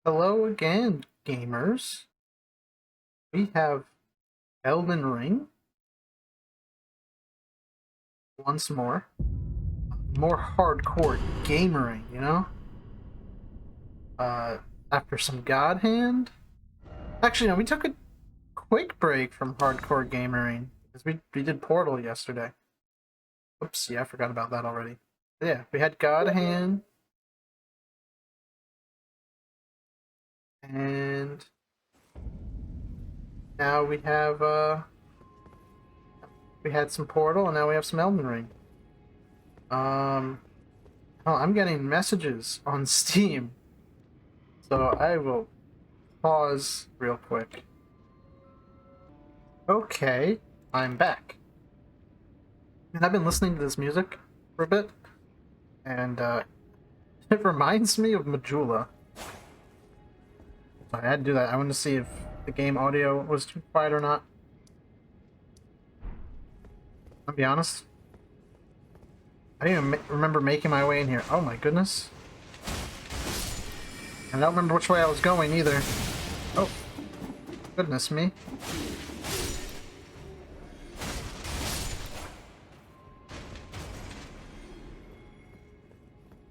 Hello again, gamers. We have Elden Ring once more. More hardcore gamering, you know? Uh, After some God Hand. Actually, no, we took a quick break from hardcore gamering because we did Portal yesterday. Oops, yeah, I forgot about that already. Yeah, we had God Hand, and now we had some Portal, and now we have some Elden Ring. Um, oh, I'm getting messages on Steam. So I will pause real quick. Okay, I'm back. And I've been listening to this music for a bit, and it reminds me of Majula. So I had to do that. I wanted to see if the game audio was too quiet or not. I'll be honest. I didn't even remember making my way in here. Oh my goodness. And I don't remember which way I was going either. Oh, goodness me.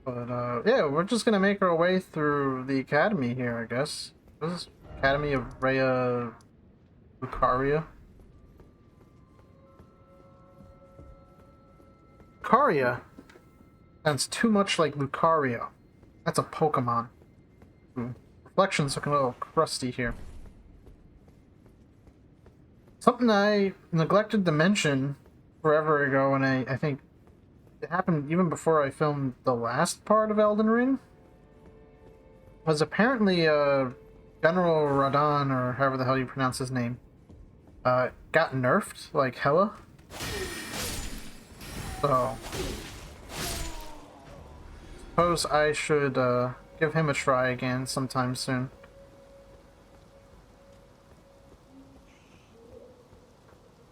But, yeah, we're just gonna make our way through the academy here, I guess. This is Academy of Rhea Lucaria. Lucaria sounds too much like Lucario. That's a Pokemon. Reflections looking a little crusty here. Something I neglected to mention forever ago, and I think it happened even before I filmed the last part of Elden Ring, was apparently General Radon, or however the hell you pronounce his name, got nerfed, like hella. So, suppose I should give him a try again sometime soon.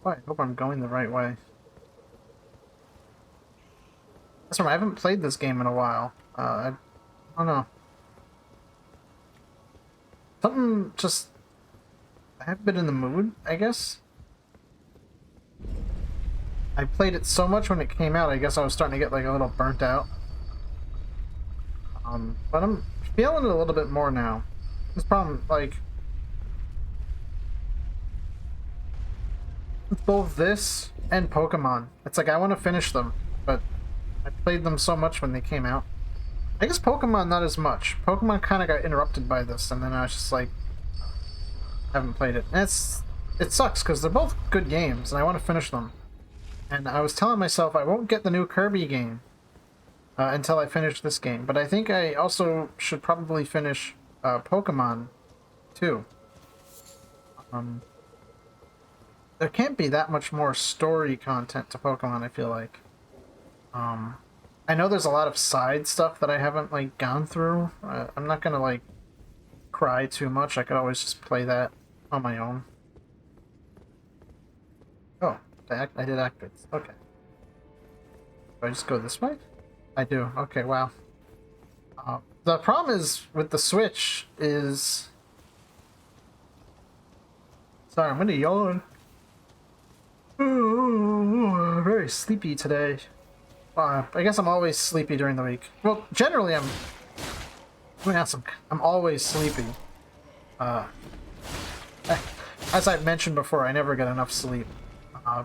Oh, I hope I'm going the right way. That's right, I haven't played this game in a while. I don't know. Something just... I haven't been in the mood, I guess. I played it so much when it came out, I guess I was starting to get like a little burnt out. But I'm feeling it a little bit more now. This problem, like... with both this and Pokemon, it's like I want to finish them, but I played them so much when they came out. I guess Pokemon not as much. Pokemon kind of got interrupted by this, and then I was just like, haven't played it. And it sucks because they're both good games, and I want to finish them. And I was telling myself I won't get the new Kirby game until I finish this game, but I think I also should probably finish Pokemon too. There can't be that much more story content to Pokemon, I feel like. I know there's a lot of side stuff that I haven't, like, gone through. I'm not gonna, like, cry too much. I could always just play that on my own. Oh, I did activates. Okay. Do I just go this way? I do. Okay, wow. The problem is with the Switch is... Sorry, I'm gonna yawn. I'm very sleepy today. I guess I'm always sleepy during the week. Well, generally I'm always sleepy. As I've mentioned before, I never get enough sleep.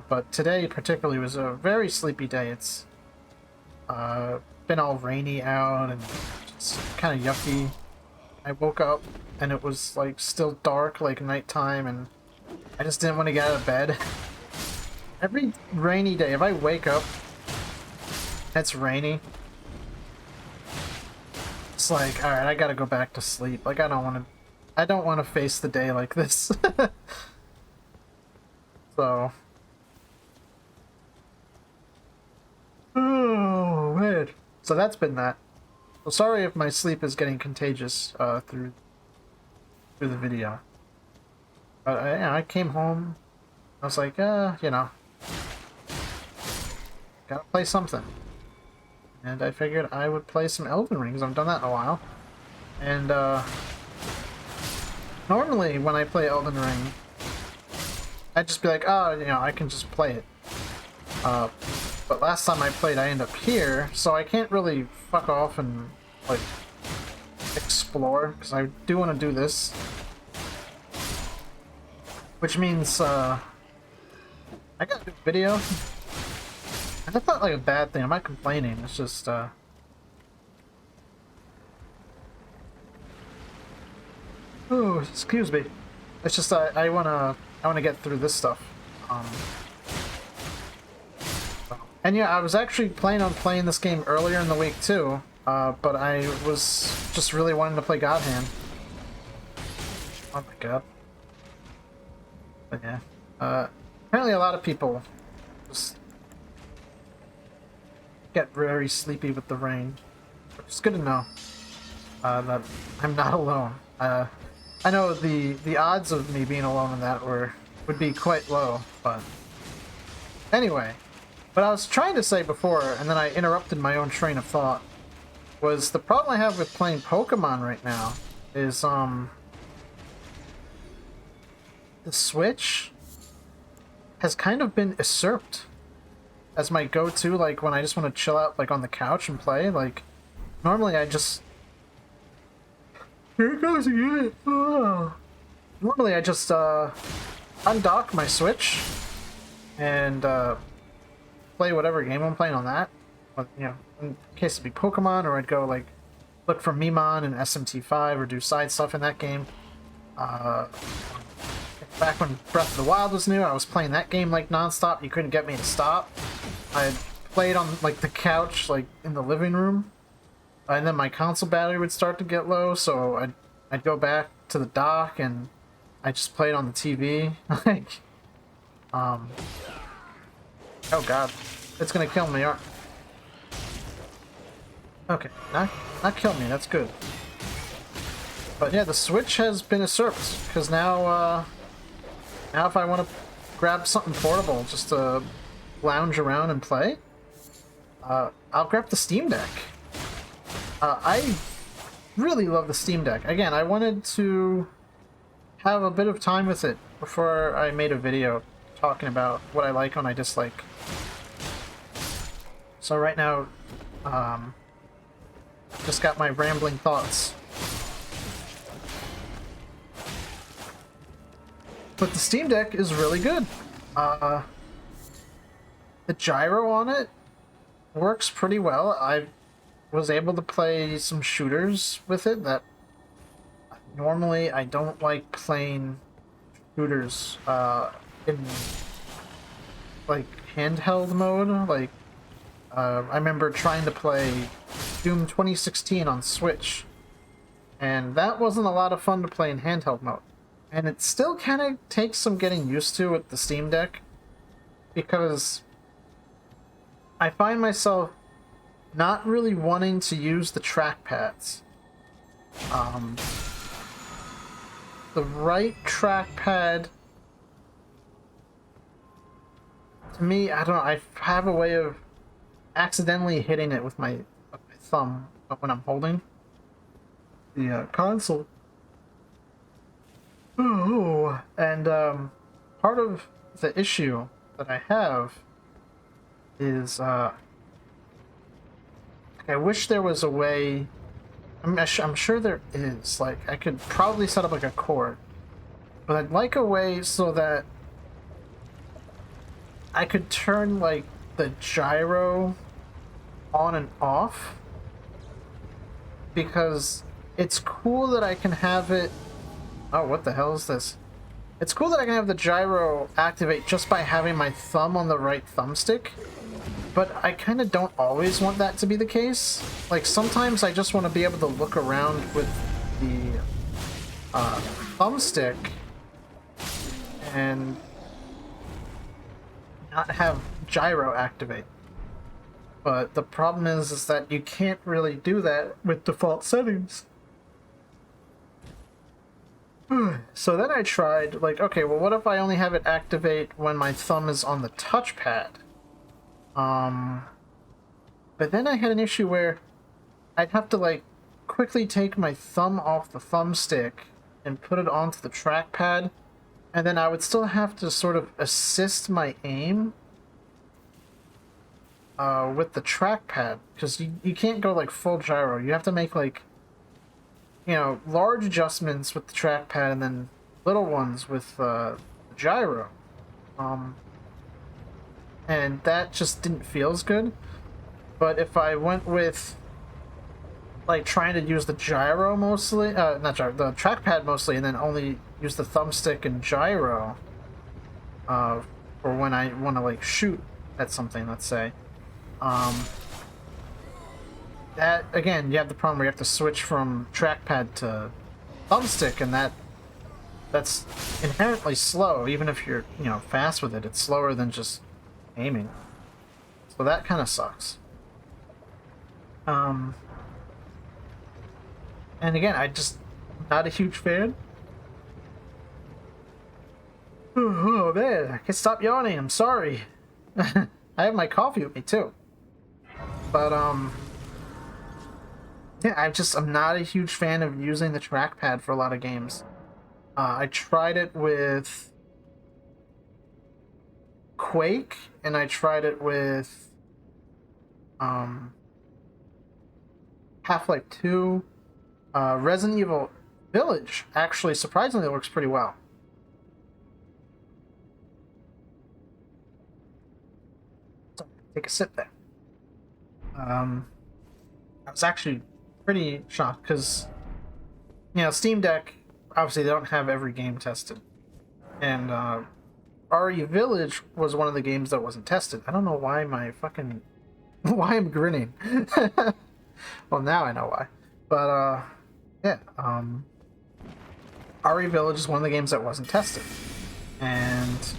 But today particularly was a very sleepy day. It's been all rainy out and just kind of yucky. I woke up and it was like still dark, like nighttime, and I just didn't want to get out of bed. Every rainy day, if I wake up, it's rainy. It's like, all right, I gotta go back to sleep. Like, I don't want to face the day like this. So, oh man. So that's been that. So sorry if my sleep is getting contagious through the video. But I came home. I was like, you know, gotta play something. And I figured I would play some Elden Ring, because I've done that in a while. And, Normally, when I play Elden Ring, I'd just be like, oh, you know, I can just play it. But last time I played, I end up here, so I can't really fuck off and, like, explore, because I do want to do this. Which means, I gotta do a video. And that's not, like, a bad thing. I'm not complaining. It's just, oh, excuse me. It's just, I wanna get through this stuff. And yeah, I was actually planning on playing this game earlier in the week too, but I was just really wanting to play God Hand. Oh my god. But yeah. Apparently a lot of people just get very sleepy with the rain. It's good to know that I'm not alone. I know the odds of me being alone in that would be quite low, but anyway. What I was trying to say before, and then I interrupted my own train of thought, was the problem I have with playing Pokemon right now is, the Switch has kind of been usurped as my go-to, like, when I just want to chill out, like, on the couch and play. Like, normally I just... Here it goes again! Oh. Normally I just, undock my Switch and, play whatever game I'm playing on that. But, you know, in case it'd be Pokemon, or I'd go, like, look for Mimon and SMT5 or do side stuff in that game. Back when Breath of the Wild was new, I was playing that game, like, non-stop. You couldn't get me to stop. I played on, like, the couch, like, in the living room. And then my console battery would start to get low, so I'd go back to the dock and I just played on the TV. Like, oh god, it's gonna kill me. Okay, not kill me, that's good. But yeah, the Switch has been usurped, because now if I want to grab something portable just to lounge around and play, I'll grab the Steam Deck. I really love the Steam Deck. Again, I wanted to have a bit of time with it before I made a video talking about what I like and I dislike. So right now, just got my rambling thoughts. But the Steam Deck is really good. The gyro on it works pretty well. I was able to play some shooters with it that normally I don't like playing shooters in like handheld mode. Like I remember trying to play Doom 2016 on Switch, and that wasn't a lot of fun to play in handheld mode. And it still kind of takes some getting used to with the Steam Deck, because I find myself not really wanting to use the trackpads. The right trackpad, to me, I don't know, I have a way of accidentally hitting it with my thumb when I'm holding the console. Ooh. And part of the issue that I have is I wish there was a way. I'm sure there is. Like, I could probably set up like a cord, but I'd like a way so that I could turn like the gyro on and off, because it's cool that I can have it. Oh, what the hell is this? It's cool that I can have the gyro activate just by having my thumb on the right thumbstick, but I kind of don't always want that to be the case. Like, sometimes I just want to be able to look around with the thumbstick and not have gyro activate. But the problem is that you can't really do that with default settings. So then I tried, like, okay, well, what if I only have it activate when my thumb is on the touchpad? But then I had an issue where I'd have to, like, quickly take my thumb off the thumbstick and put it onto the trackpad, and then I would still have to sort of assist my aim with the trackpad, because you can't go like full gyro. You have to make like, you know, large adjustments with the trackpad and then little ones with gyro. And that just didn't feel as good. But if I went with like trying to use the gyro mostly, not gyro, the trackpad mostly, and then only use the thumbstick and gyro for when I want to like shoot at something, let's say. That again, you have the problem where you have to switch from trackpad to thumbstick, and that's inherently slow. Even if you're, you know, fast with it, it's slower than just aiming. So that kind of sucks. And again, not a huge fan. Oh man, I can't stop yawning. I'm sorry. I have my coffee with me too. But yeah, I'm not a huge fan of using the trackpad for a lot of games. I tried it with Quake, and I tried it with Half-Life 2. Resident Evil Village actually surprisingly works pretty well. So, take a sip there. I was actually pretty shocked because, you know, Steam Deck, obviously they don't have every game tested. And RE Village was one of the games that wasn't tested. I don't know why why I'm grinning. Well, now I know why. But yeah, RE Village is one of the games that wasn't tested. And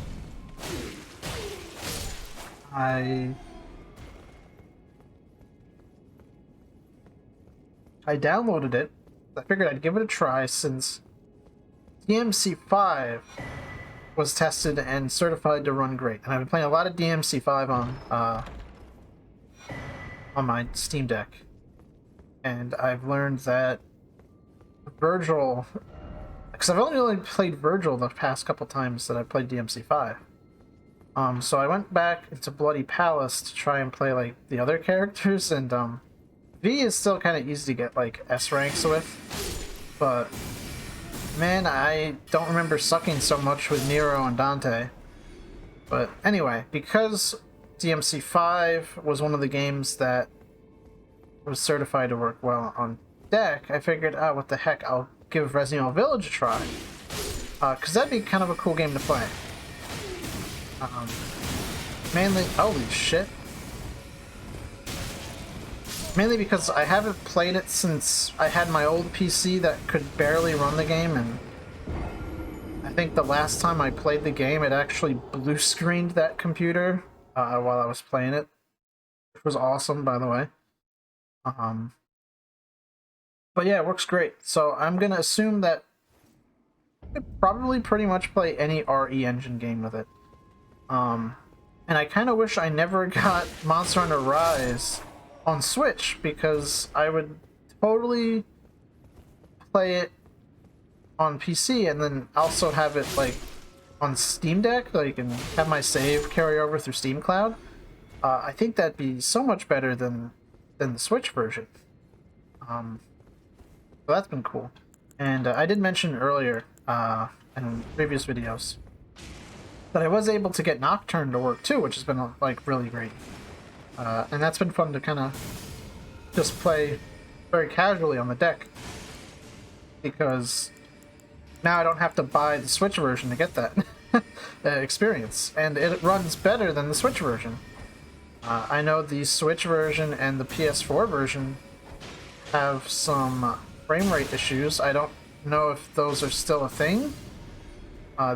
I downloaded it. I figured I'd give it a try since DMC5 was tested and certified to run great. And I've been playing a lot of DMC5 on my Steam Deck. And I've learned that Virgil, because I've only really played Virgil the past couple times that I've played DMC5. So I went back into Bloody Palace to try and play like the other characters, and V is still kind of easy to get like S ranks with, but man, I don't remember sucking so much with Nero and Dante. But anyway, because DMC5 was one of the games that was certified to work well on deck, I figured, oh, what the heck, I'll give Resident Evil Village a try. Because that'd be kind of a cool game to play. Mainly, holy shit. Mainly because I haven't played it since I had my old PC that could barely run the game, and I think the last time I played the game, it actually blue-screened that computer while I was playing it, which was awesome, by the way. But yeah, it works great. So I'm going to assume that I could probably pretty much play any RE Engine game with it. And I kind of wish I never got Monster Hunter Rise on Switch, because I would totally play it on PC and then also have it like on Steam Deck, like, and have my save carry over through Steam Cloud. I think that'd be so much better than the Switch version. So that's been cool. And I did mention earlier in previous videos that I was able to get Nocturne to work too, which has been like really great. And that's been fun to kind of just play very casually on the deck, because now I don't have to buy the Switch version to get that experience, and it runs better than the Switch version. I know the Switch version and the PS4 version have some frame rate issues. I don't know if those are still a thing.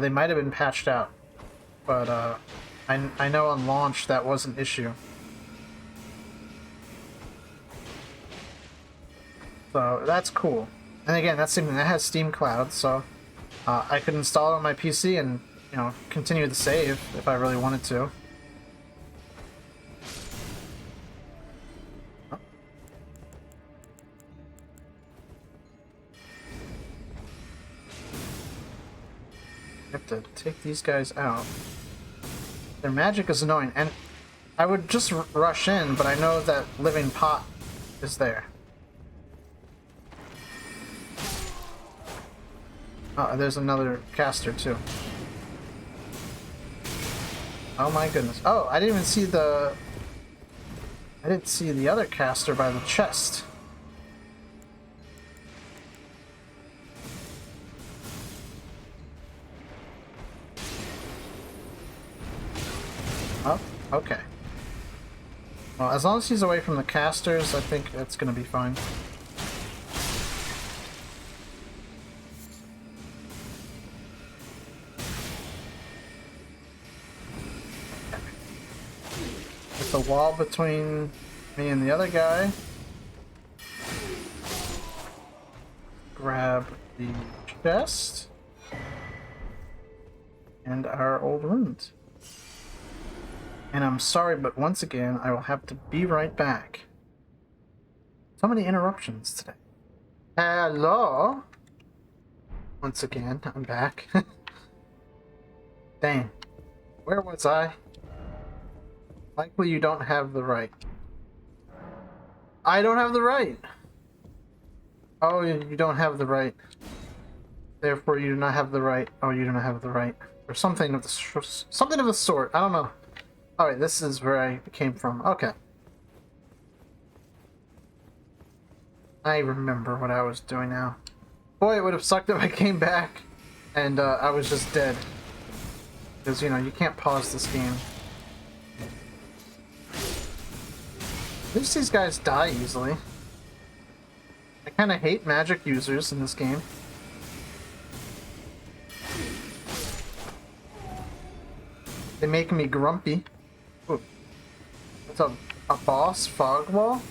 They might have been patched out, but I know on launch that was an issue. So that's cool. And again, that's something that has Steam Cloud, so I could install it on my PC and, you know, continue the save if I really wanted to. I have to take these guys out. Their magic is annoying, and I would just rush in, but I know that living pot is there. Oh, there's another caster too. Oh my goodness. Oh, I didn't even see the... I didn't see the other caster by the chest. Oh, okay. Well, as long as he's away from the casters, I think that's gonna be fine. With the wall between me and the other guy. Grab the chest. And our old wound. And I'm sorry, but once again, I will have to be right back. So many interruptions today. Hello? Once again, I'm back. Dang. Where was I? Likely you don't have the right. I don't have the right! Oh, you don't have the right. Therefore, you do not have the right. Oh, you do not have the right. Or something of the sort. I don't know. Alright, this is where I came from. Okay. I remember what I was doing now. Boy, it would have sucked if I came back and I was just dead. Because, you know, you can't pause this game. At least these guys die easily. I kind of hate magic users in this game. They make me grumpy. Ooh. That's a boss fog wall?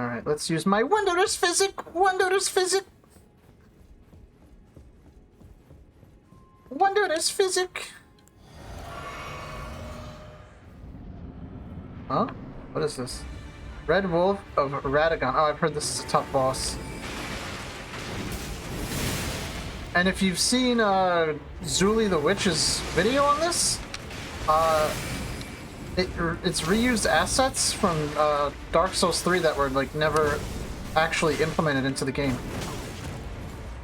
Alright, let's use my wondrous physic! Wondrous physic! Wondrous physic! Huh? What is this? Red Wolf of Radagon. Oh, I've heard this is a tough boss. And if you've seen Zuli the Witch's video on this, it's reused assets from Dark Souls 3 that were like never actually implemented into the game.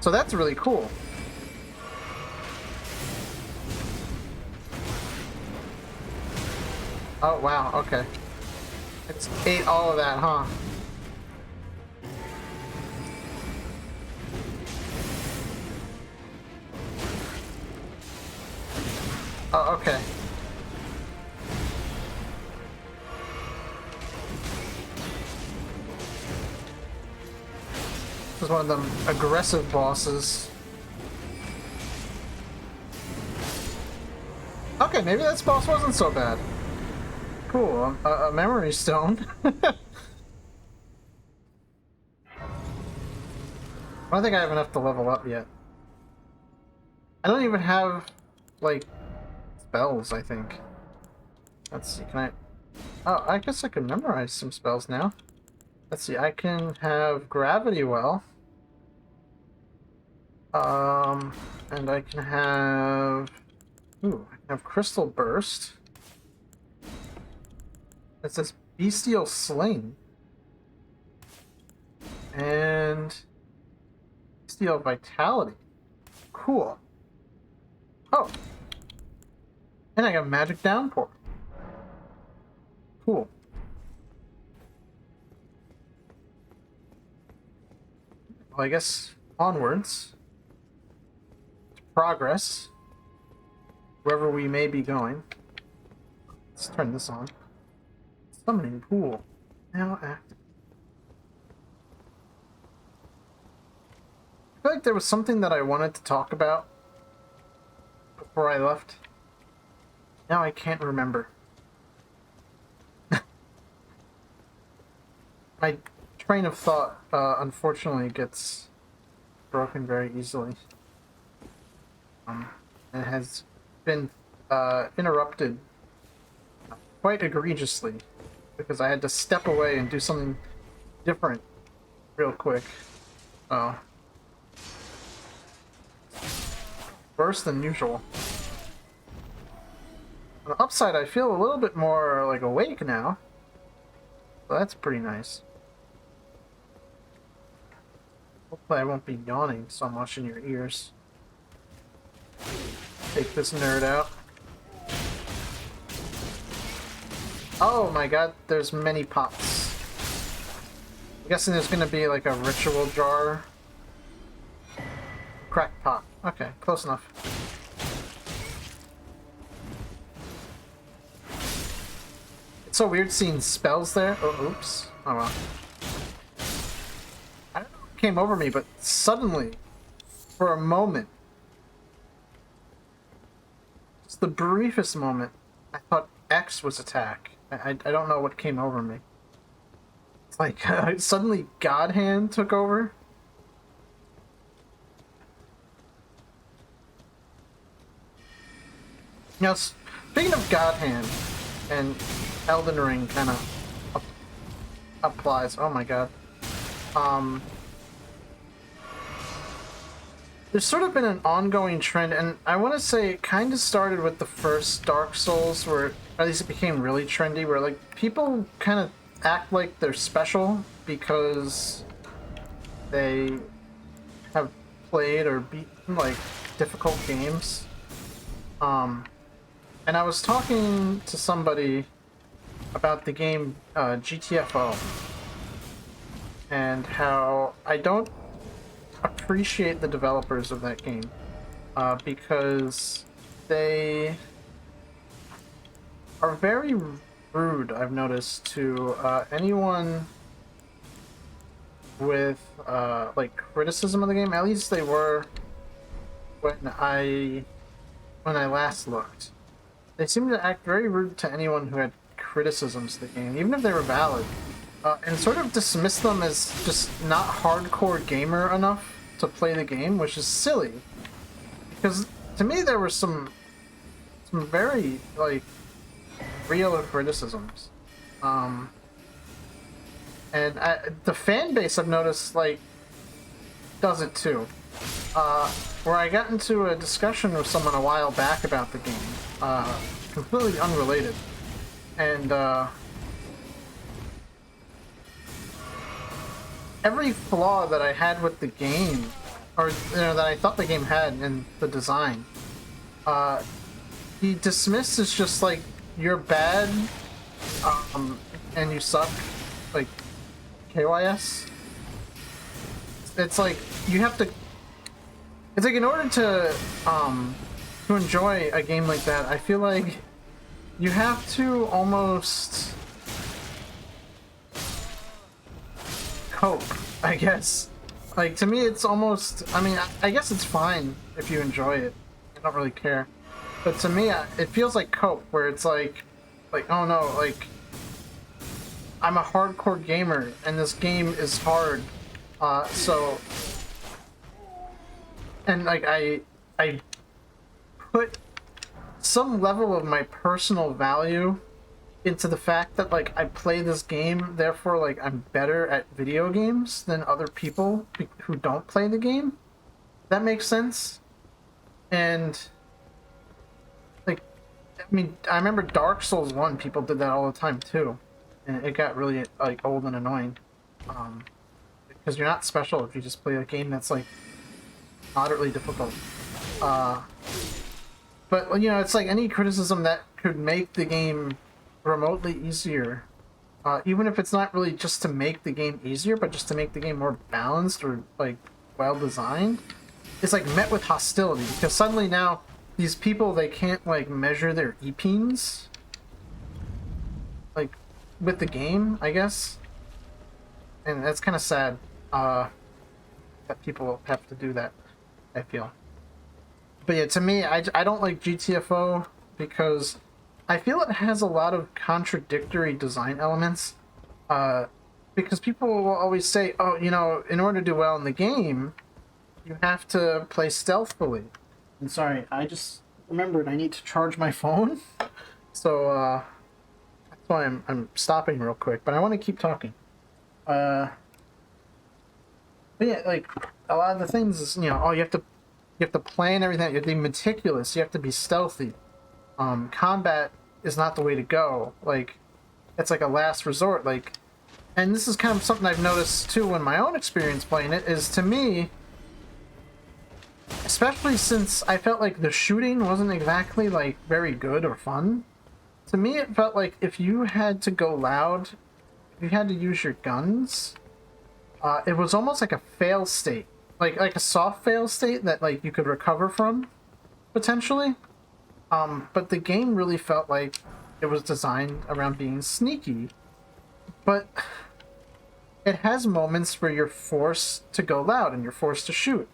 So that's really cool. Oh wow, okay. It's ate all of that, huh? Oh, okay. This is one of them aggressive bosses. Okay, maybe this boss wasn't so bad. Cool, a memory stone. I don't think I have enough to level up yet. I don't even have, like, spells, I think. Let's see, can I... Oh, I guess I can memorize some spells now. Let's see, I can have Gravity Well. And I can have... Ooh, I can have Crystal Burst. It says Bestial Sling. And... Bestial Vitality. Cool. Oh! And I got Magic Downpour. Cool. Well, I guess onwards. To progress. Wherever we may be going. Let's turn this on. Summoning pool. Now active. I feel like there was something that I wanted to talk about before I left. Now I can't remember. My train of thought, unfortunately, gets broken very easily. And has been interrupted quite egregiously because I had to step away and do something different real quick. Oh. Worse than usual. On the upside, I feel a little bit more, like, awake now. So that's pretty nice. Hopefully I won't be yawning so much in your ears. Take this nerd out. Oh my god, there's many pots. I'm guessing there's gonna be like a ritual jar. Crack pot. Okay, close enough. It's so weird seeing spells there. Oh, oops. Oh well. I don't know what came over me, but suddenly, for a moment, just the briefest moment, I thought X was attack. I don't know what came over me. It's like suddenly God Hand took over. Now, speaking of God Hand, and Elden Ring kind of applies. Oh my god. There's sort of been an ongoing trend, and I want to say it kind of started with the first Dark Souls, where at least it became really trendy, where like people kind of act like they're special because they have played or beaten like difficult games. And I was talking to somebody about the game GTFO and how I don't appreciate the developers of that game because they are very rude, I've noticed, to anyone with like criticism of the game. At least they were when I last looked. They seemed to act very rude to anyone who had criticisms of the game, even if they were valid, and sort of dismiss them as just not hardcore gamer enough to play the game, which is silly. Because to me, there were some very like real criticisms, and the fan base I've noticed like does it too. Where I got into a discussion with someone a while back about the game, completely unrelated, and every flaw that I had with the game, or that I thought the game had in the design, he dismissed as just like, you're bad, and you suck, like KYS. It's like you have to. It's like in order to enjoy a game like that, I feel like you have to almost cope, I guess. Like, to me, it's almost, I mean, I guess it's fine if you enjoy it. I don't really care. But to me, it feels like cope, where it's like, oh no, like, I'm a hardcore gamer, and this game is hard, so... And, like, I put some level of my personal value into the fact that, like, I play this game, therefore, like, I'm better at video games than other people who don't play the game. That makes sense? And, like, I mean, I remember Dark Souls 1, people did that all the time, too. And it got really, like, old and annoying. Because you're not special if you just play a game that's, like, moderately difficult. But, you know, it's like any criticism that could make the game remotely easier, even if it's not really just to make the game easier, but just to make the game more balanced or, like, well-designed, it's, like, met with hostility. Because suddenly now, these people, they can't, like, measure their EPs, like, with the game, I guess. And that's kind of sad, that people have to do that, I feel. But yeah, to me, I don't like GTFO because I feel it has a lot of contradictory design elements. Because people will always say, oh, you know, in order to do well in the game, you have to play stealthily. And sorry, I just remembered I need to charge my phone. So, that's why I'm stopping real quick. But I want to keep talking. But yeah, like a lot of the things is, you know, oh, you have to plan everything. You have to be meticulous. You have to be stealthy. Combat is not the way to go. Like, it's like a last resort. Like, and this is kind of something I've noticed too in my own experience playing it. Is to me, especially since I felt like the shooting wasn't exactly like very good or fun. To me, it felt like if you had to go loud, if you had to use your guns, it was almost like a fail state, like a soft fail state that like you could recover from potentially. But the game really felt like it was designed around being sneaky, but it has moments where you're forced to go loud and you're forced to shoot.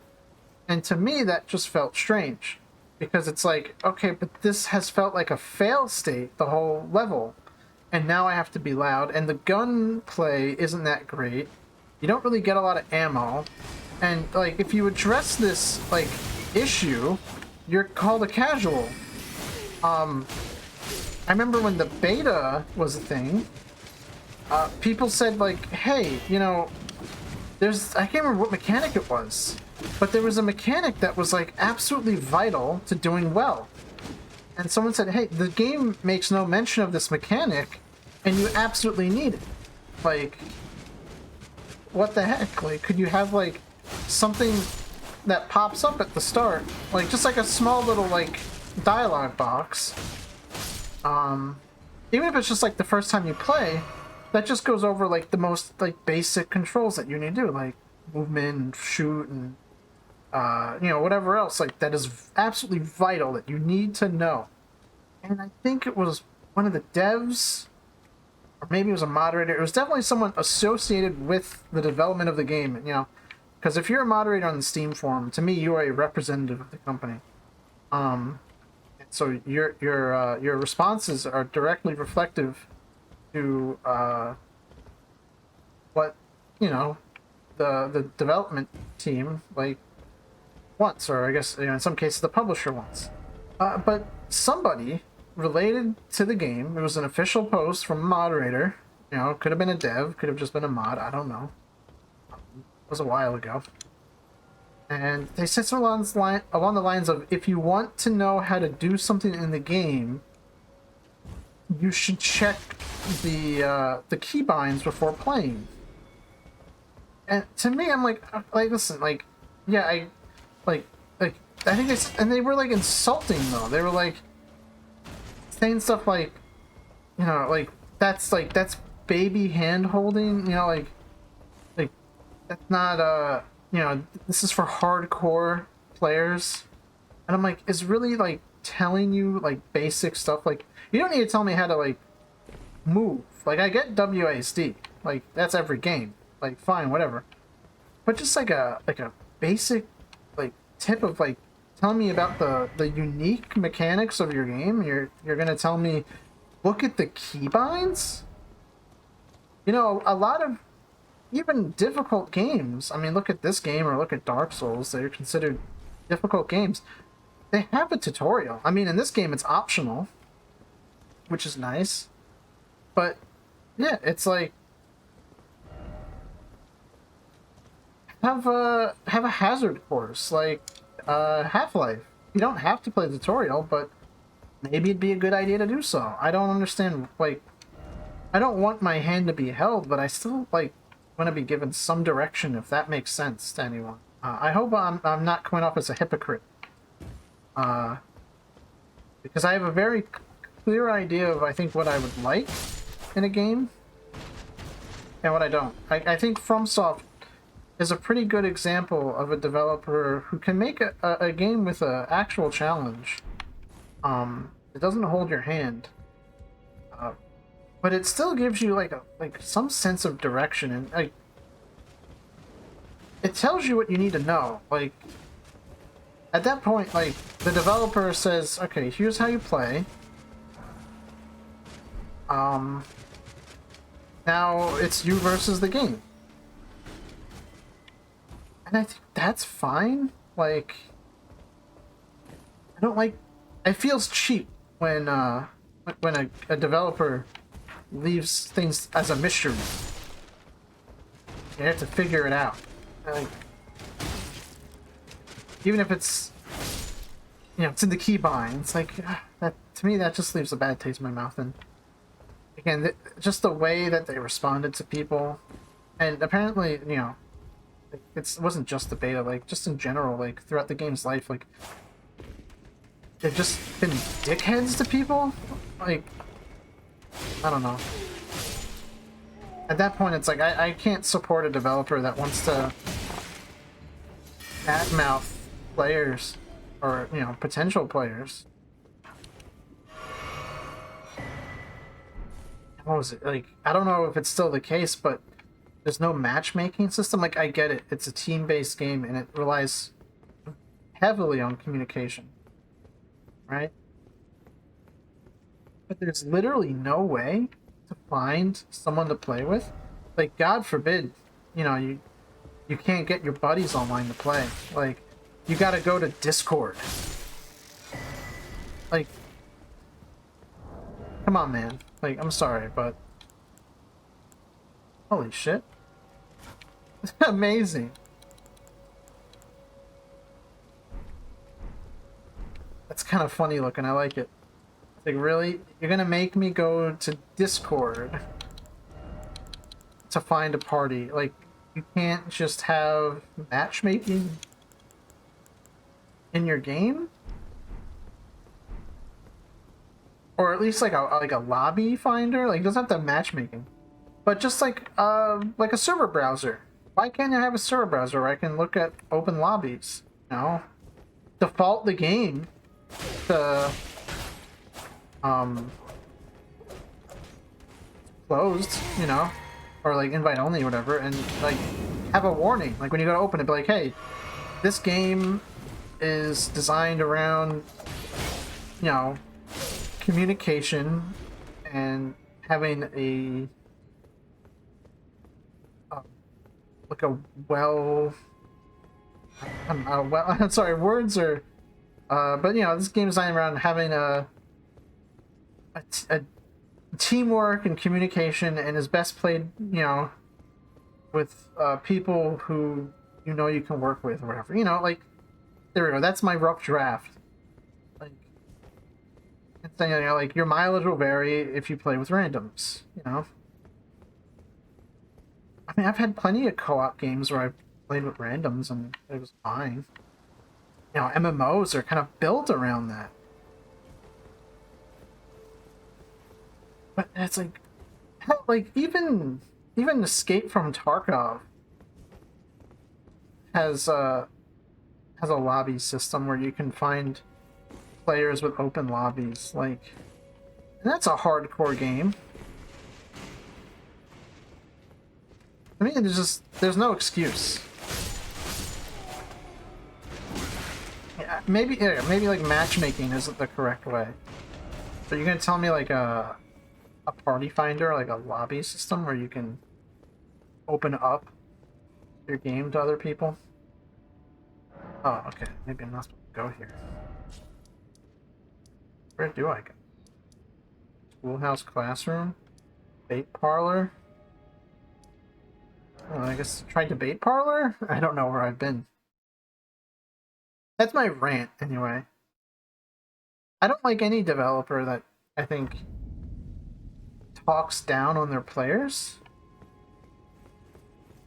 And to me, that just felt strange because it's like, okay, but this has felt like a fail state the whole level, and now I have to be loud, and the gun play isn't that great. You don't really get a lot of ammo, and like if you address this like issue, you're called a casual. I remember when the beta was a thing, people said like, hey, you know, I can't remember what mechanic it was, but there was a mechanic that was like absolutely vital to doing well. And someone said, hey, the game makes no mention of this mechanic, and you absolutely need it. Like, what the heck? Like, could you have like something that pops up at the start, like just like a small little like dialogue box, even if it's just like the first time you play, that just goes over like the most like basic controls that you need to do, like movement and shoot and you know, whatever else like that is absolutely vital that you need to know. And I think it was one of the devs, or maybe it was a moderator. It was definitely someone associated with the development of the game, you know, because if you're a moderator on the Steam forum, to me you are a representative of the company. So your responses are directly reflective to what, you know, the development team like wants, or I guess, you know, in some cases the publisher wants. But somebody related to the game, it was an official post from a moderator. You know, could have been a dev, could have just been a mod. I don't know. It was a while ago. And they said something along the lines of, if you want to know how to do something in the game, you should check the keybinds before playing. And to me, I'm like listen, like, yeah, like I think and they were like insulting though. They were like saying stuff like, you know, like that's baby hand holding, you know, like that's not you know, this is for hardcore players. And I'm like, is really like telling you like basic stuff, like you don't need to tell me how to like move. Like, I get WASD, like that's every game, like fine, whatever. But just like a basic like tip of like telling me about the unique mechanics of your game. You're gonna tell me, look at the keybinds. You know, a lot of even difficult games, I mean, look at this game or look at Dark Souls, they're considered difficult games. They have a tutorial. I mean, in this game it's optional, which is nice. But yeah, it's like, have a hazard course like Half-Life. You don't have to play the tutorial, but maybe it'd be a good idea to do so. I don't understand, like, I don't want my hand to be held, but I still like want to be given some direction, if that makes sense to anyone. I hope I'm not coming off as a hypocrite, because I have a very clear idea of, I think, what I would like in a game and what I don't. I think FromSoft is a pretty good example of a developer who can make a game with an actual challenge. It doesn't hold your hand, but it still gives you like some sense of direction, and like it tells you what you need to know. Like at that point, like the developer says, okay, here's how you play. Now it's you versus the game. And I think that's fine. Like, I don't like, it feels cheap when a developer leaves things as a mystery. You have to figure it out. Like, even if it's, you know, it's in the keybind, it's like, that, to me, that just leaves a bad taste in my mouth. And again, just the way that they responded to people, and apparently, you know, it wasn't just the beta, like, just in general, like, throughout the game's life, like, they've just been dickheads to people? Like, I don't know. At that point, it's like, I can't support a developer that wants to badmouth players, or, you know, potential players. What was it? Like, I don't know if it's still the case, but there's no matchmaking system. Like, I get it. It's a team-based game, and it relies heavily on communication. Right? But there's literally no way to find someone to play with. Like, God forbid, you know, you can't get your buddies online to play. Like, you gotta go to Discord. Like, come on, man. Like, I'm sorry, but holy shit. Amazing. That's kind of funny looking. I like it. Like, really? You're gonna make me go to Discord to find a party? Like, you can't just have matchmaking in your game? Or at least like a lobby finder? Like, it doesn't have to have matchmaking. But just like a server browser. Why can't I have a server browser where I can look at open lobbies? You know? Default the game to closed, you know, or like invite only or whatever, and like have a warning, like when you go to open it, be like, hey, this game is designed around, you know, communication and having a like a well, I'm sorry, words are but you know, this game is designed around having a teamwork and communication, and is best played, you know, with people who you know you can work with or whatever. You know, like, there we go. That's my rough draft. Like, it's saying, you know, like, your mileage will vary if you play with randoms. You know, I mean, I've had plenty of co-op games where I've played with randoms and it was fine. You know, MMOs are kind of built around that. But it's like, hell, like, even Escape from Tarkov has a lobby system where you can find players with open lobbies. Like, and that's a hardcore game. I mean, there's no excuse. Yeah, maybe like matchmaking isn't the correct way. So you're gonna tell me like a party finder, like a lobby system where you can open up your game to other people? Oh, okay. Maybe I'm not supposed to go here. Where do I go? Schoolhouse classroom? Debate parlor? Oh, I guess try debate parlor? I don't know where I've been. That's my rant, anyway. I don't like any developer that I think talks down on their players.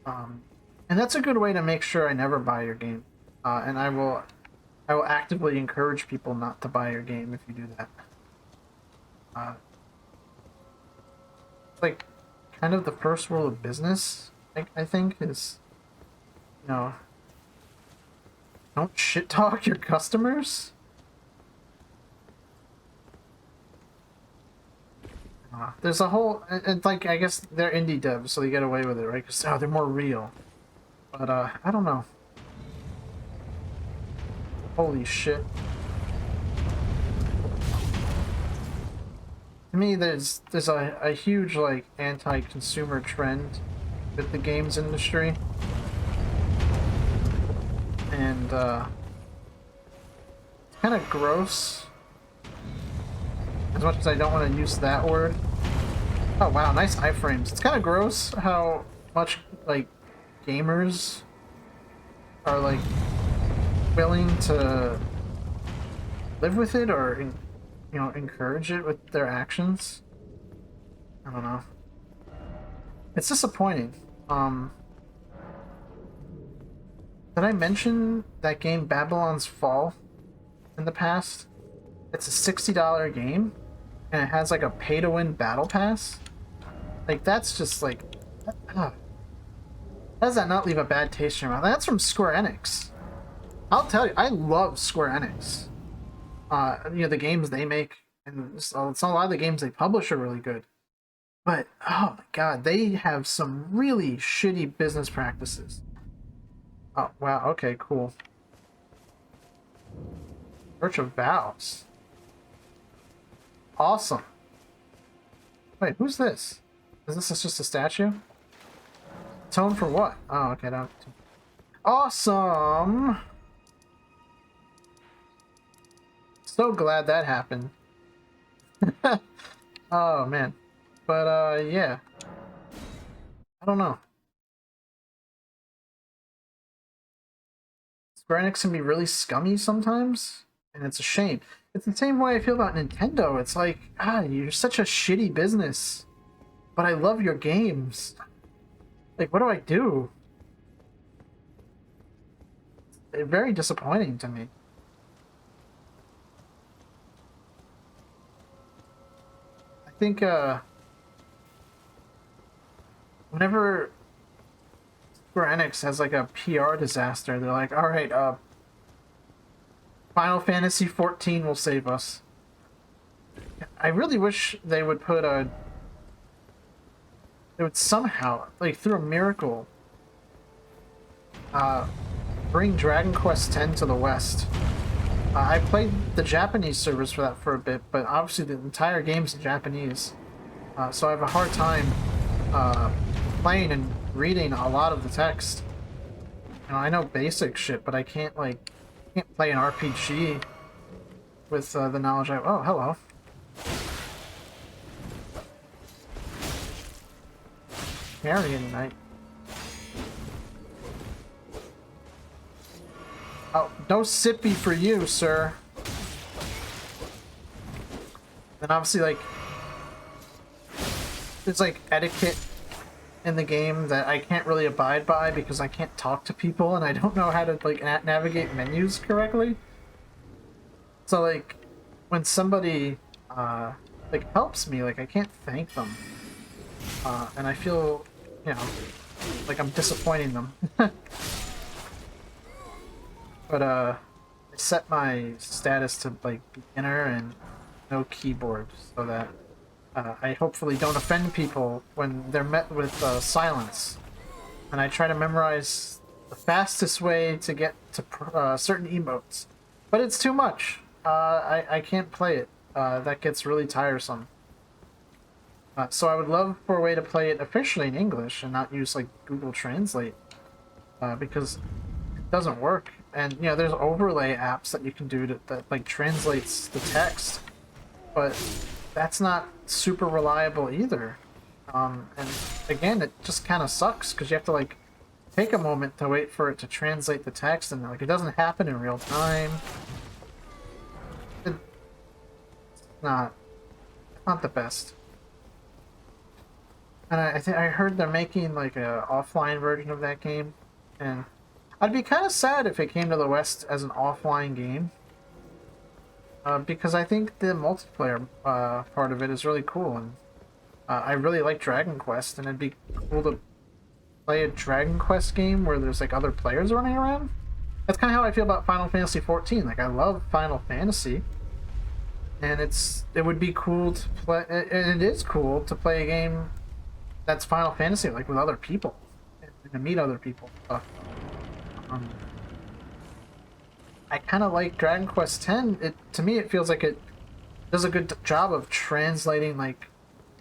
And that's a good way to make sure I never buy your game. And I will actively encourage people not to buy your game if you do that. Like, kind of the first rule of business, I think, is, you know, don't shit talk your customers. There's a whole, it's like, I guess they're indie devs, so they get away with it, right? Because they're more real. But I don't know. Holy shit. To me, there's a huge, like, anti-consumer trend with the games industry. And it's kind of gross. As much as I don't want to use that word. Oh wow, nice iframes. It's kind of gross how much, like, gamers are like willing to live with it or you know, encourage it with their actions. I don't know. It's disappointing. Um, did I mention that game Babylon's Fall in the past? It's a $60 game, and it has like a pay-to-win battle pass. Like that's just like, how does that not leave a bad taste in your mouth? That's from Square Enix. I'll tell you, I love Square Enix. You know, the games they make, and so it's a lot of the games they publish are really good. But oh my god, they have some really shitty business practices. Oh wow, okay, cool. Church of Vows. Awesome. Wait, who's this? Is this just a statue? Tone for what? Oh, okay. No. Awesome! So glad that happened. Oh, man. But, yeah. I don't know. Square Enix can be really scummy sometimes, and it's a shame. It's the same way I feel about Nintendo. It's like, you're such a shitty business, but I love your games. Like, what do I do? It's very disappointing to me. I think, whenever Square Enix has like a PR disaster, they're like, all right, Final Fantasy 14 will save us. I really wish they would put a... They would somehow, like through a miracle, bring Dragon Quest X to the West. I played the Japanese servers for that for a bit, but obviously the entire game's in Japanese. So I have a hard time playing and reading a lot of the text. You know, I know basic shit, but I can't play an RPG with the knowledge I... Oh, hello. Carrying Knight. Oh, no sippy for you, sir. Then obviously, like, there's like etiquette in the game that I can't really abide by because I can't talk to people and I don't know how to like navigate menus correctly. So like, when somebody like helps me, like I can't thank them, and I feel, you know, like I'm disappointing them. But I set my status to like beginner and no keyboard so that I hopefully don't offend people when they're met with silence. And I try to memorize the fastest way to get to certain emotes. But it's too much. I can't play it. That gets really tiresome. So I would love for a way to play it officially in English and not use like Google Translate. Because it doesn't work. And you know, there's overlay apps that you can do that like translates the text. But that's not super reliable either. And again, it just kind of sucks because you have to like take a moment to wait for it to translate the text, and like it doesn't happen in real time. It's not the best. And I think I heard they're making like a offline version of that game, and I'd be kind of sad if it came to the West as an offline game. Because I think the multiplayer part of it is really cool, and I really like Dragon Quest, and it'd be cool to play a Dragon Quest game where there's like other players running around. That's kind of how I feel about Final Fantasy 14. Like I love Final Fantasy, and it would be cool to play, and it is cool to play a game that's Final Fantasy like with other people and to meet other people. I kind of like Dragon Quest X. To me, it feels like it does a good job of translating like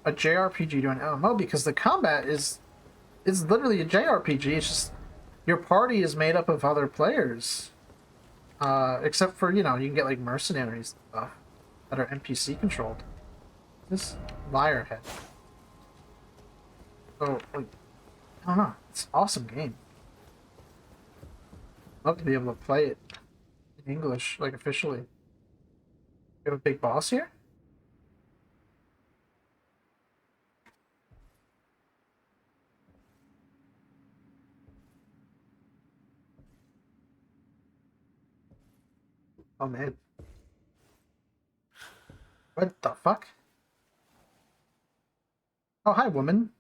a JRPG to an MMO because the combat is literally a JRPG. It's just your party is made up of other players, except for, you know, you can get like mercenaries and stuff that are NPC controlled. This Liarhead. So like, I don't know. It's an awesome game. Love to be able to play it in English, like officially. You have a big boss here? Oh man. What the fuck? Oh, hi, woman.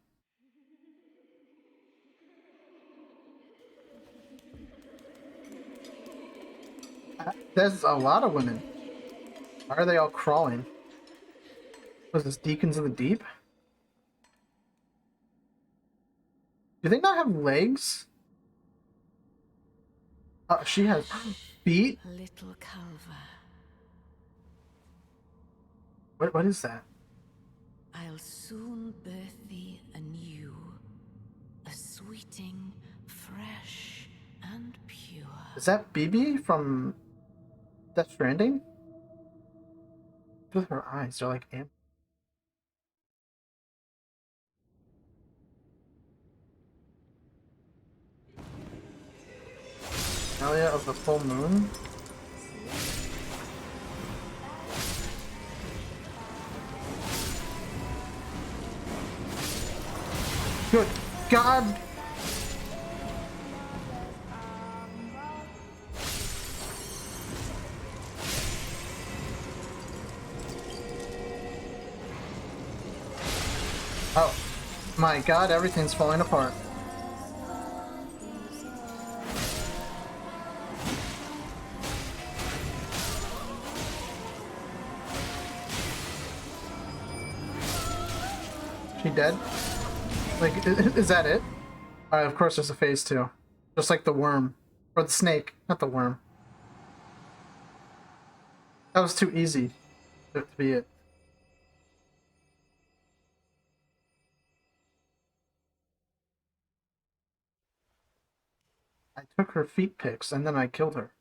There's a lot of women. Why are they all crawling? Was this Deacons of the Deep? Do they not have legs? She has feet? Little Calva. What is that? I'll soon birth thee anew, a sweeting, fresh and pure. Is that BB from Death Stranding? Look at her eyes, they're like amp. Alia of the Full Moon? Good God! Oh my God, everything's falling apart. She dead? Like, is that it? Of course there's a phase 2. Just like the worm. Or the snake, not the worm. That was too easy to be it. I took her feet pics and then I killed her.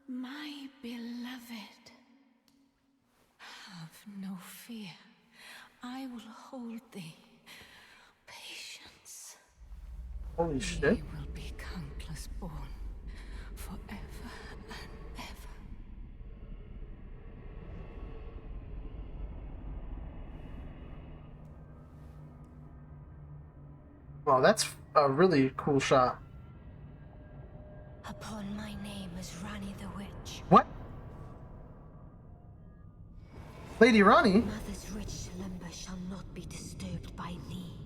My beloved, have no fear. I will hold thee. Patience. Holy shit. They will be countless born, forever and ever. Wow, that's a really cool shot. Upon my name is Rani the Witch. What? Lady Rani? Mother's rich limber shall not be disturbed by thee.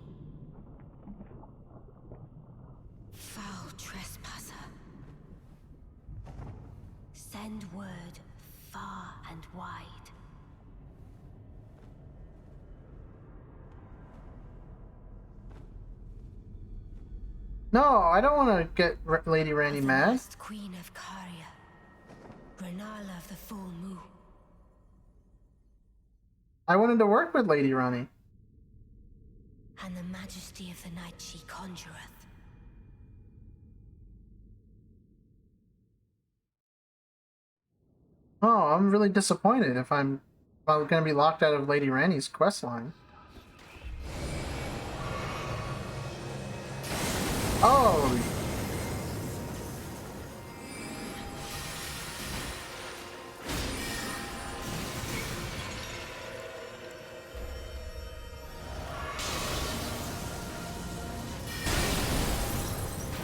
Foul trespasser. Send word far and wide. No, I don't want to get Lady Rani mad. Last Queen of Caria, Renala of the Full Moon. I wanted to work with Lady Rani. And the majesty of the night she conjureth. Oh, I'm really disappointed if I'm going to be locked out of Lady Rani's questline. Oh!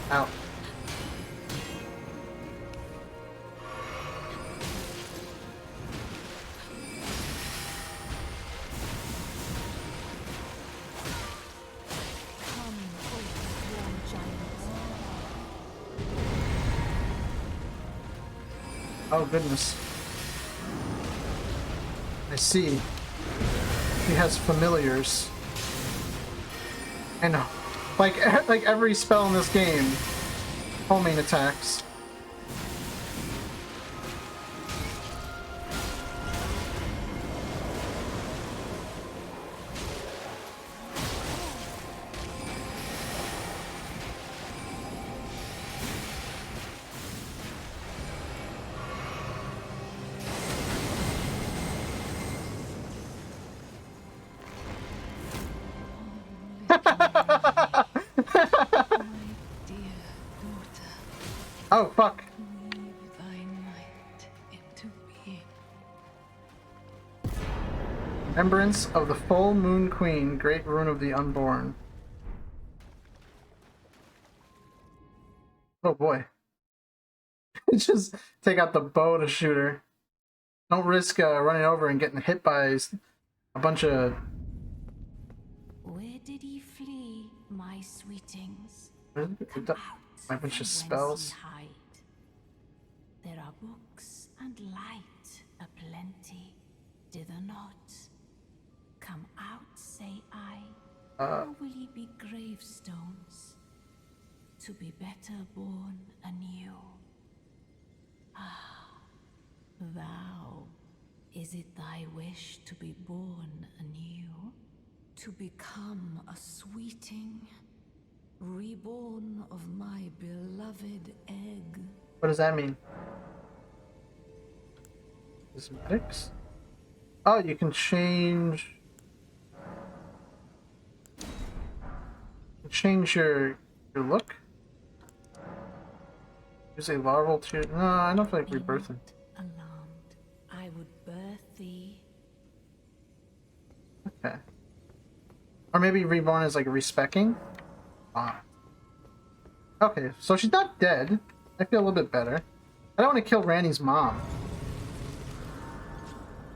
Out. Oh goodness. I see. He has familiars. And like every spell in this game, homing attacks. Oh, fuck. Weave thy might into being. Remembrance of the full moon queen, great rune of the unborn. Oh boy. Just take out the bow to shoot her. Don't risk running over and getting hit by a bunch of... Where did ye flee, my sweetings? a Come out bunch from of whence spells. ye hide. There are books and light aplenty, dither not. Come out, say I, or will ye be gravestones, to be better born anew? Ah, thou, is it thy wish to be born anew? To become a sweeting, reborn of my beloved egg? What does that mean? Cosmetics? Oh, you can change... change your look? Use a larval to... No, I don't feel like Be rebirthing. not alarmed, I would birth thee. Okay. Or maybe reborn is like respecking? Ah. Okay, so she's not dead. I feel a little bit better. I don't want to kill Randy's mom.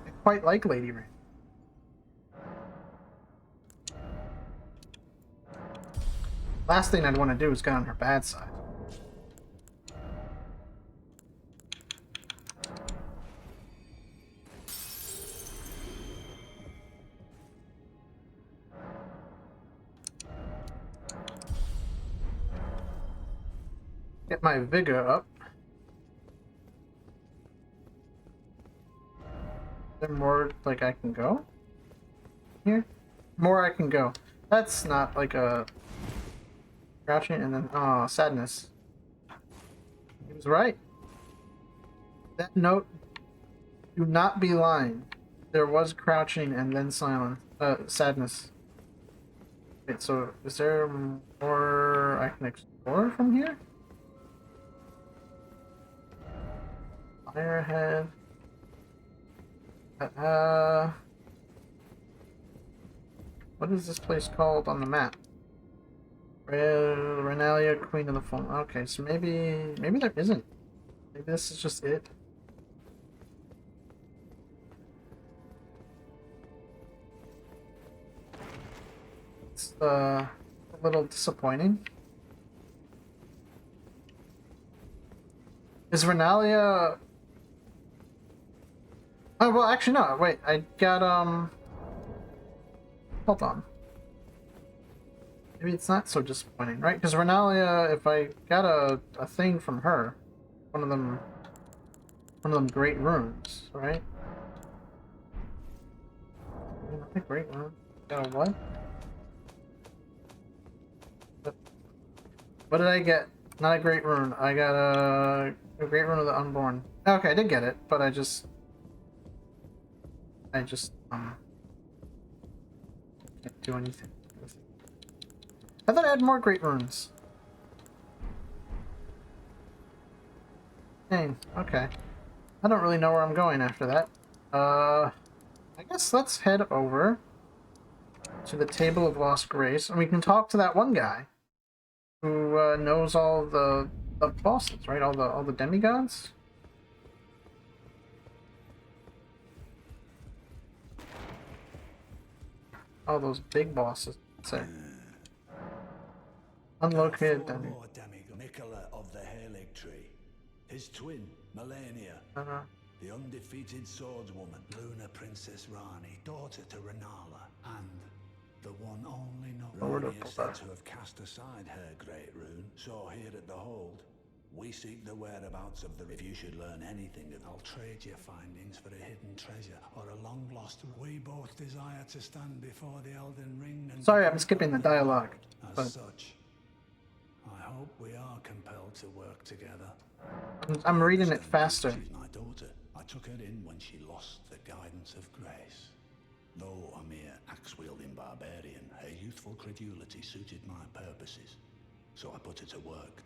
I quite like Lady Randy. Last thing I'd want to do is get on her bad side. Get my vigor up. Is there more, like, I can go? Here? More I can go. That's not like a... crouching and then... oh, sadness. He was right. That note, do not be lying. There was crouching and then silence. Sadness. Wait, so is there more I can explore from here? Firehead. What is this place called on the map? Renalia, Queen of the Foam. Okay, so maybe there isn't. Maybe this is just it. It's a little disappointing. Is Renalia... oh, well, actually, no. Wait, I got, hold on. Maybe it's not so disappointing, right? Because Renalia, if I got a thing from her, one of them great runes, right? Not a great rune. Got a what? What did I get? Not a great rune. I got a great rune of the unborn. Okay, I did get it, but I just can't do anything with it. I thought I had more great runes. Dang, okay. I don't really know where I'm going after that. I guess let's head over to the Table of Lost Grace, and we can talk to that one guy who knows all the bosses, right? All the demigods. All those big bosses. Let's say. Unlocated demigod. Nicola of the Halig Tree. His twin, Melania. The undefeated swordswoman, Luna Princess Rani, daughter to Renala, and the one only Rani is said to have cast aside her great rune, so here at the Hold, we seek the whereabouts of the... if you should learn anything, I'll trade your findings for a hidden treasure, or a long-lost... we both desire to stand before the Elden Ring and... sorry, I'm skipping the dialogue. As such, I hope we are compelled to work together. I'm reading it faster. She's my daughter. I took her in when she lost the guidance of grace. Though a mere axe-wielding barbarian, her youthful credulity suited my purposes. So I put her to work.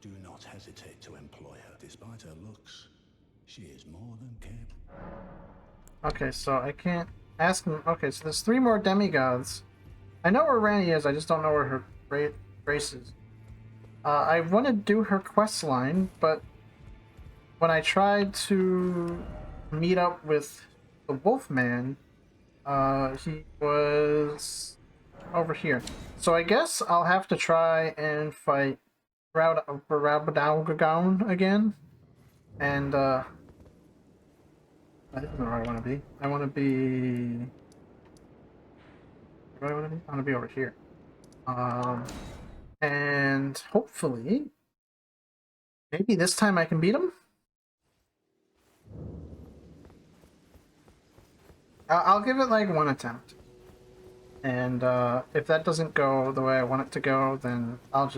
Do not hesitate to employ her. Despite her looks, she is more than capable. Okay, so I can't ask him. Okay, so there's 3 more demigods. I know where Ranni is, I just don't know where her race is. I want to do her quest line, but when I tried to meet up with the Wolfman, he was over here. So I guess I'll have to try and fight Rabadaugagown again. And, I don't know where I want to be. I want to be... Where do I want to be? I want to be over here. And hopefully, maybe this time I can beat him? I'll give it like 1 attempt. And if that doesn't go the way I want it to go, then I'll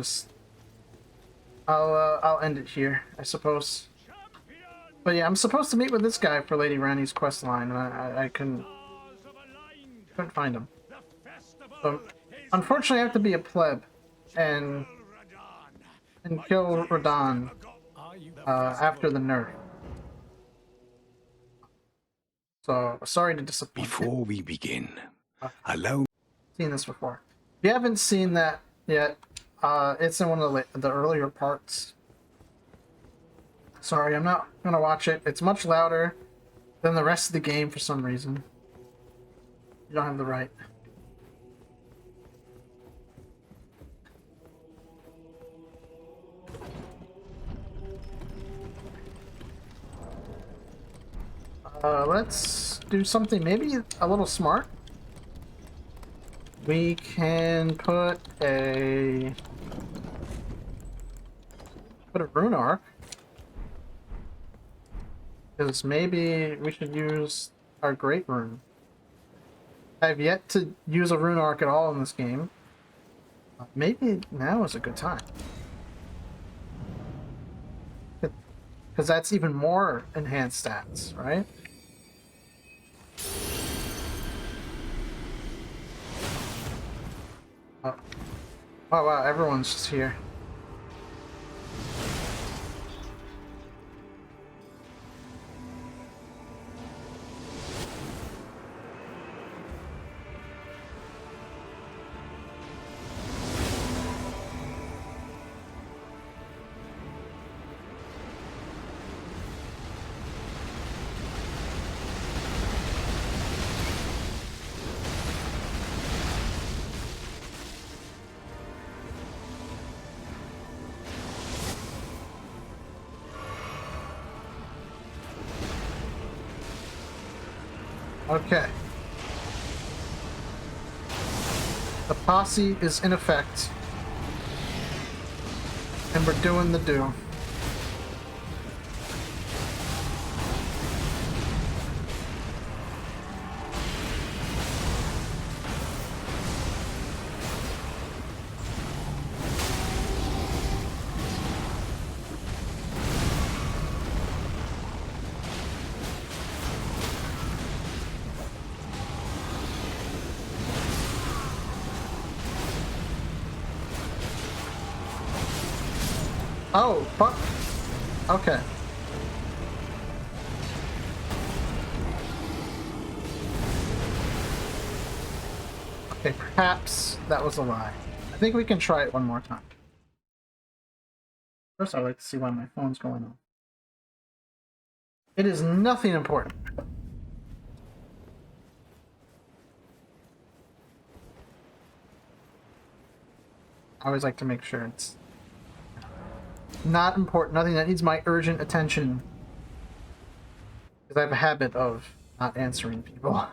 end it here, I suppose. But yeah, I'm supposed to meet with this guy for Lady Ranni's quest line, and I couldn't find him. So unfortunately, I have to be a pleb and kill Radahn after the nerf. So sorry to disappoint. Before we begin, allow. Seen this before. If you haven't seen that yet, it's in one of the earlier parts. Sorry, I'm not gonna watch it. It's much louder than the rest of the game for some reason. You don't have the right. Let's do something maybe a little smart. We can put a rune arc. Because maybe we should use our great rune. I've yet to use a rune arc at all in this game. Maybe now is a good time. Because that's even more enhanced stats, right? Oh wow, everyone's just here. Okay. The posse is in effect. And we're doing the do. Oh, fuck. Okay. Okay, perhaps that was a lie. I think we can try it one more time. First, I'd like to see why my phone's going on. It is nothing important. I always like to make sure it's not important, nothing that needs my urgent attention. Because I have a habit of not answering people.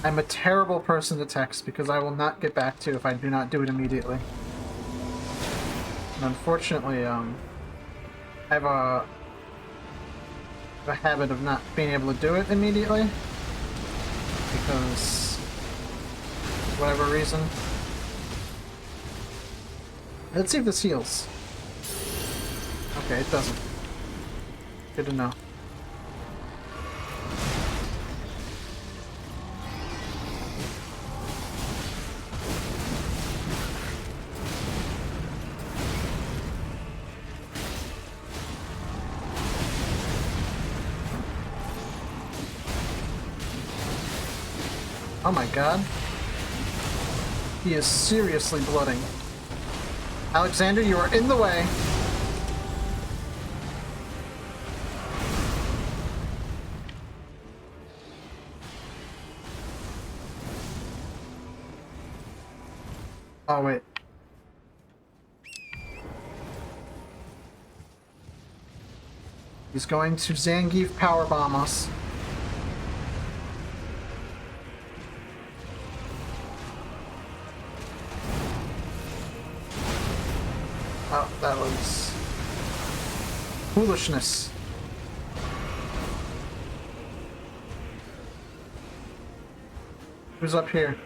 I'm a terrible person to text because I will not get back to you if I do not do it immediately. And unfortunately, I have a habit of not being able to do it immediately because whatever reason. Let's see if this heals. Okay, it doesn't. Good to know. Oh my god. He is seriously blooding. Alexander, you are in the way. Oh, wait. He's going to Zangief powerbomb us. Oh, that was foolishness. Who's up here?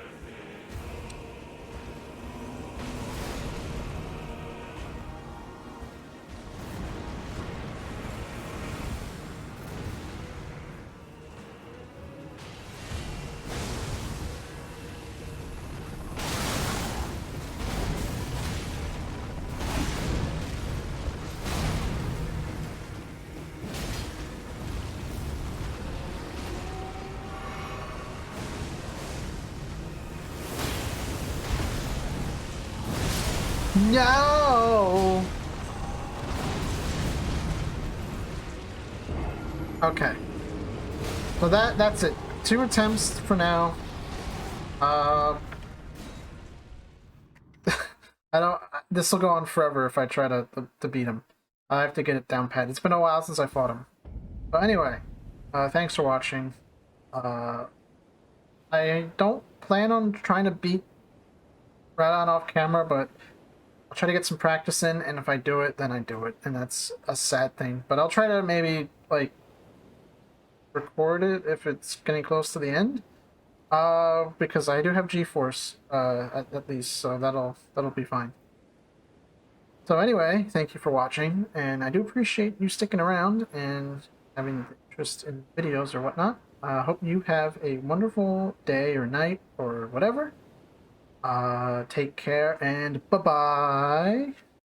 No! Okay. So that's it. 2 attempts for now. I don't. This will go on forever if I try to beat him. I have to get it down pat. It's been a while since I fought him. But anyway, thanks for watching. I don't plan on trying to beat Radon off camera, but I'll try to get some practice in, and if I do it, then I do it, and that's a sad thing. But I'll try to maybe, like, record it if it's getting close to the end. Because I do have G-Force, at least, so that'll be fine. So anyway, thank you for watching, and I do appreciate you sticking around and having interest in videos or whatnot. I hope you have a wonderful day or night or whatever. Take care and bye-bye.